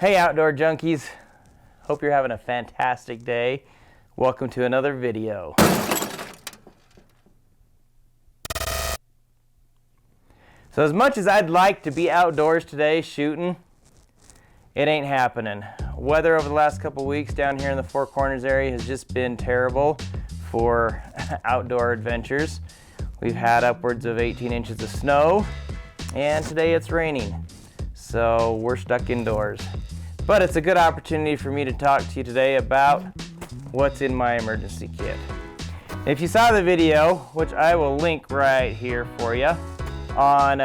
Hey outdoor junkies, hope you're having a fantastic day. Welcome to another video. So as much as I'd like to be outdoors today shooting, it ain't happening. Weather over the last couple weeks down here in the Four Corners area has just been terrible for outdoor adventures. We've had upwards of 18 inches of snow, and today it's raining. So we're stuck indoors. But it's a good opportunity for me to talk to you today about what's in my emergency kit. If you saw the video, which I will link right here for you, on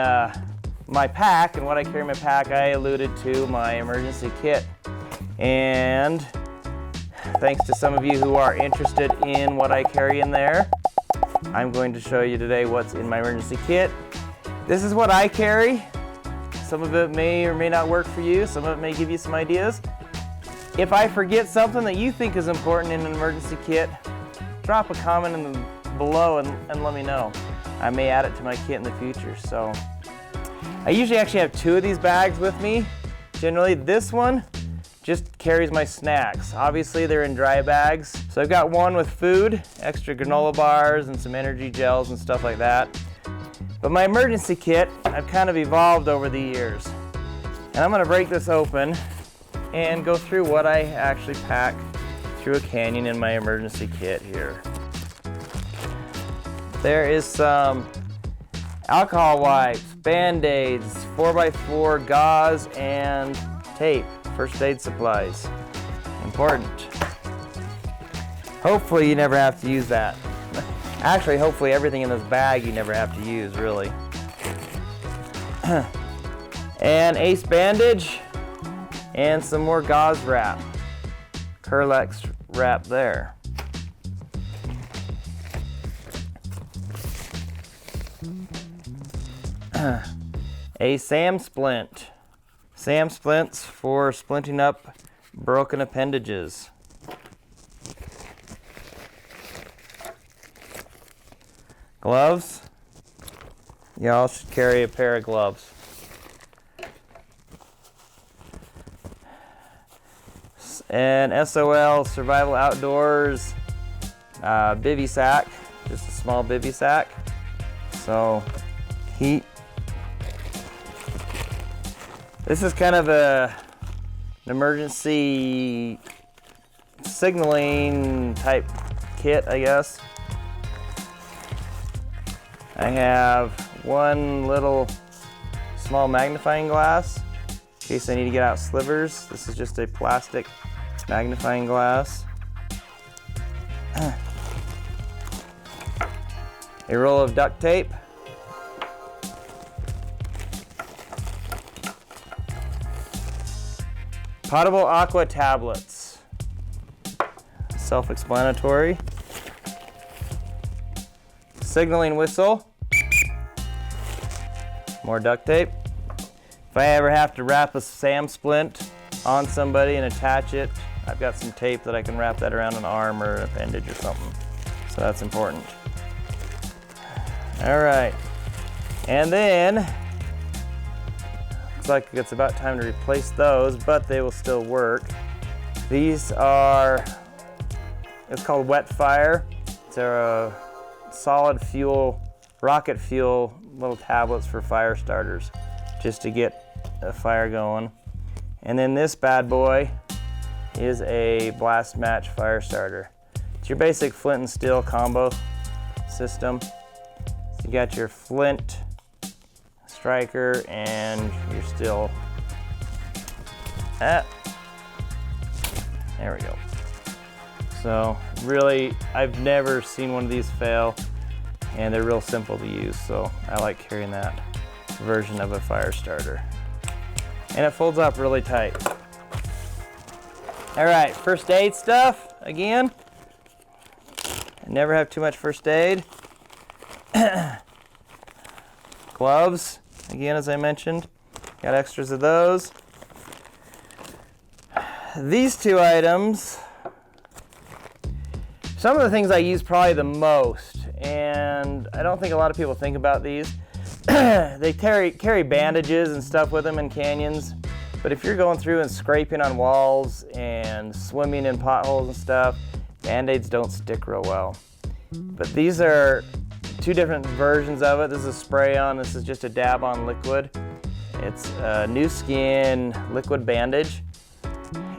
my pack and what I carry in my pack, I alluded to my emergency kit. And thanks to some of you who are interested in what I carry in there, I'm going to show you today what's in my emergency kit. This is what I carry. Some of it may or may not work for you. Some of it may give you some ideas. If I forget something that you think is important in an emergency kit, drop a comment below and let me know. I may add it to my kit in the future. So I usually actually have two of these bags with me. Generally, this one just carries my snacks. Obviously, they're in dry bags. So I've got one with food, extra granola bars and some energy gels and stuff like that. But my emergency kit, I've kind of evolved over the years. And I'm gonna break this open and go through what I actually pack through a canyon in my emergency kit here. There is some alcohol wipes, Band-Aids, 4x4 gauze, and tape, first aid supplies. Important. Hopefully you never have to use that. Actually, hopefully everything in this bag you never have to use, really. And Ace bandage and some more gauze wrap. Curlex wrap there. A SAM splint. SAM splints for splinting up broken appendages. Gloves. Y'all should carry a pair of gloves. And SOL Survival Outdoors bivy sack, just a small bivy sack. So heat. This is kind of an emergency signaling type kit, I guess. I have one little small magnifying glass in case I need to get out slivers. This is just a plastic magnifying glass. A roll of duct tape. Potable aqua tablets. Self-explanatory. Signaling whistle. More duct tape. If I ever have to wrap a SAM splint on somebody and attach it, I've got some tape that I can wrap that around an arm or an appendage or something. So that's important. All right. And then, looks like it's about time to replace those, but they will still work. These are, it's called Wet Fire. They're a solid fuel, rocket fuel little tablets for fire starters, just to get a fire going. And then this bad boy is a blast match fire starter. It's your basic flint and steel combo system. So you got your flint, striker, and your steel. There we go. So really, I've never seen one of these fail, and they're real simple to use, so I like carrying that version of a fire starter. And it folds up really tight. All right, first aid stuff, again. I never have too much first aid. Gloves, again, as I mentioned. Got extras of those. These two items, some of the things I use probably the most, and I don't think a lot of people think about these. They carry bandages and stuff with them in canyons. But if you're going through and scraping on walls and swimming in potholes and stuff, Band-Aids don't stick real well. But these are two different versions of it. This is a spray-on, this is just a dab-on liquid. It's a new skin liquid bandage,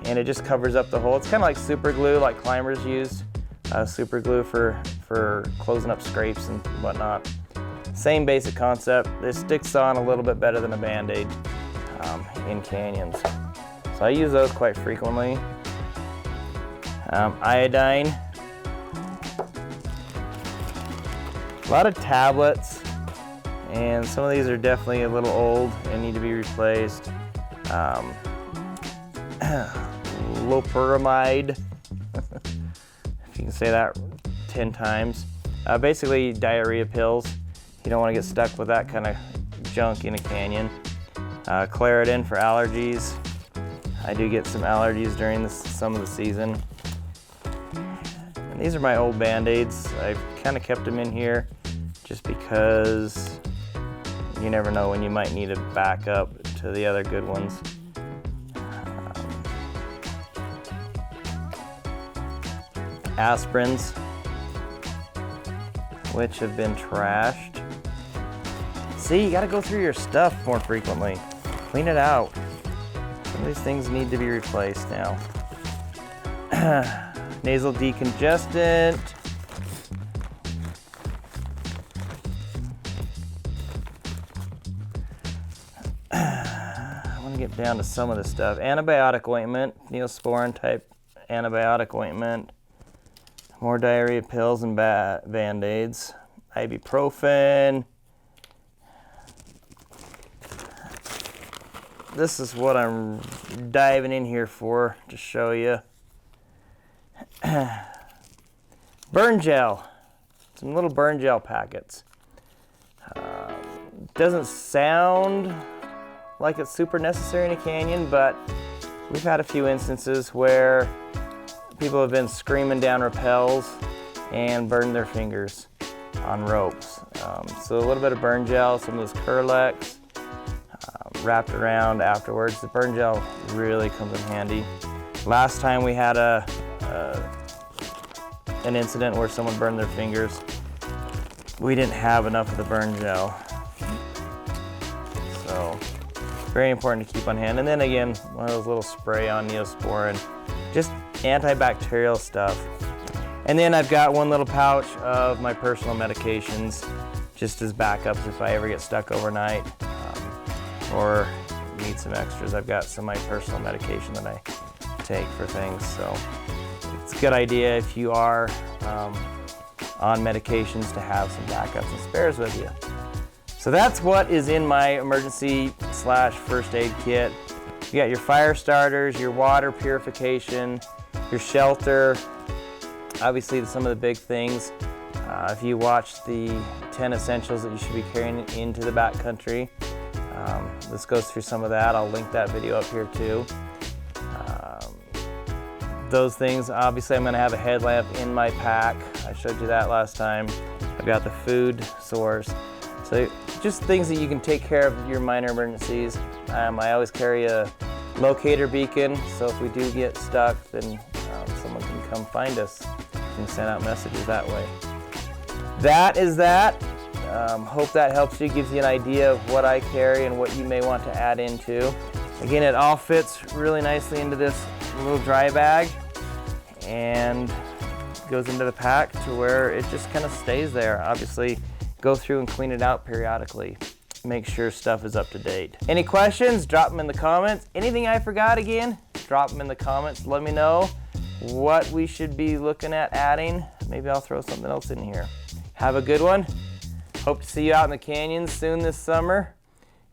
and it just covers up the hole. It's kind of like super glue, like climbers used. Super glue for closing up scrapes and whatnot. Same basic concept. This sticks on a little bit better than a Band-Aid in canyons. So I use those quite frequently. Iodine. A lot of tablets, and some of these are definitely a little old and need to be replaced. Loperamide, if you can say that 10 times. Basically diarrhea pills. You don't want to get stuck with that kind of junk in a canyon. Claritin for allergies. I do get some allergies during some of the season. And these are my old Band-Aids. I've kind of kept them in here just because you never know when you might need a backup to the other good ones. Aspirins, which have been trashed. See, you gotta go through your stuff more frequently. Clean it out. Some of these things need to be replaced now. Nasal Decongestant. I want to get down to some of this stuff. Antibiotic ointment, Neosporin type antibiotic ointment. More diarrhea pills and Band-Aids. Ibuprofen. This is what I'm diving in here for, to show you. Burn gel. Some little burn gel packets. Doesn't sound like it's super necessary in a canyon, but we've had a few instances where people have been screaming down rappels and burned their fingers on ropes. So a little bit of burn gel, some of those Curlex, wrapped around afterwards. The burn gel really comes in handy. Last time we had an incident where someone burned their fingers, we didn't have enough of the burn gel. So very important to keep on hand. And then again, one of those little spray-on Neosporin, just antibacterial stuff. And then I've got one little pouch of my personal medications, just as backups if I ever get stuck overnight or need some extras. I've got some of my personal medication that I take for things. So it's a good idea if you are on medications to have some backups and spares with you. So that's what is in my emergency / first aid kit. You got your fire starters, your water purification, your shelter, obviously some of the big things. If you watch the 10 essentials that you should be carrying into the backcountry, this goes through some of that. I'll link that video up here too. Those things, obviously I'm gonna have a headlamp in my pack. I showed you that last time. I've got the food source. So just things that you can take care of your minor emergencies. I always carry a Locator Beacon, so if we do get stuck, then someone can come find us and send out messages that way. That is that. Hope that helps you, gives you an idea of what I carry and what you may want to add into. Again, it all fits really nicely into this little dry bag and goes into the pack to where it just kind of stays there. Obviously, go through and clean it out periodically. Make sure stuff is up to date. Any questions? Drop them in the comments. Anything I forgot again? Drop them in the comments. Let me know what we should be looking at adding. Maybe I'll throw something else in here. Have a good one. Hope to see you out in the canyons soon this summer.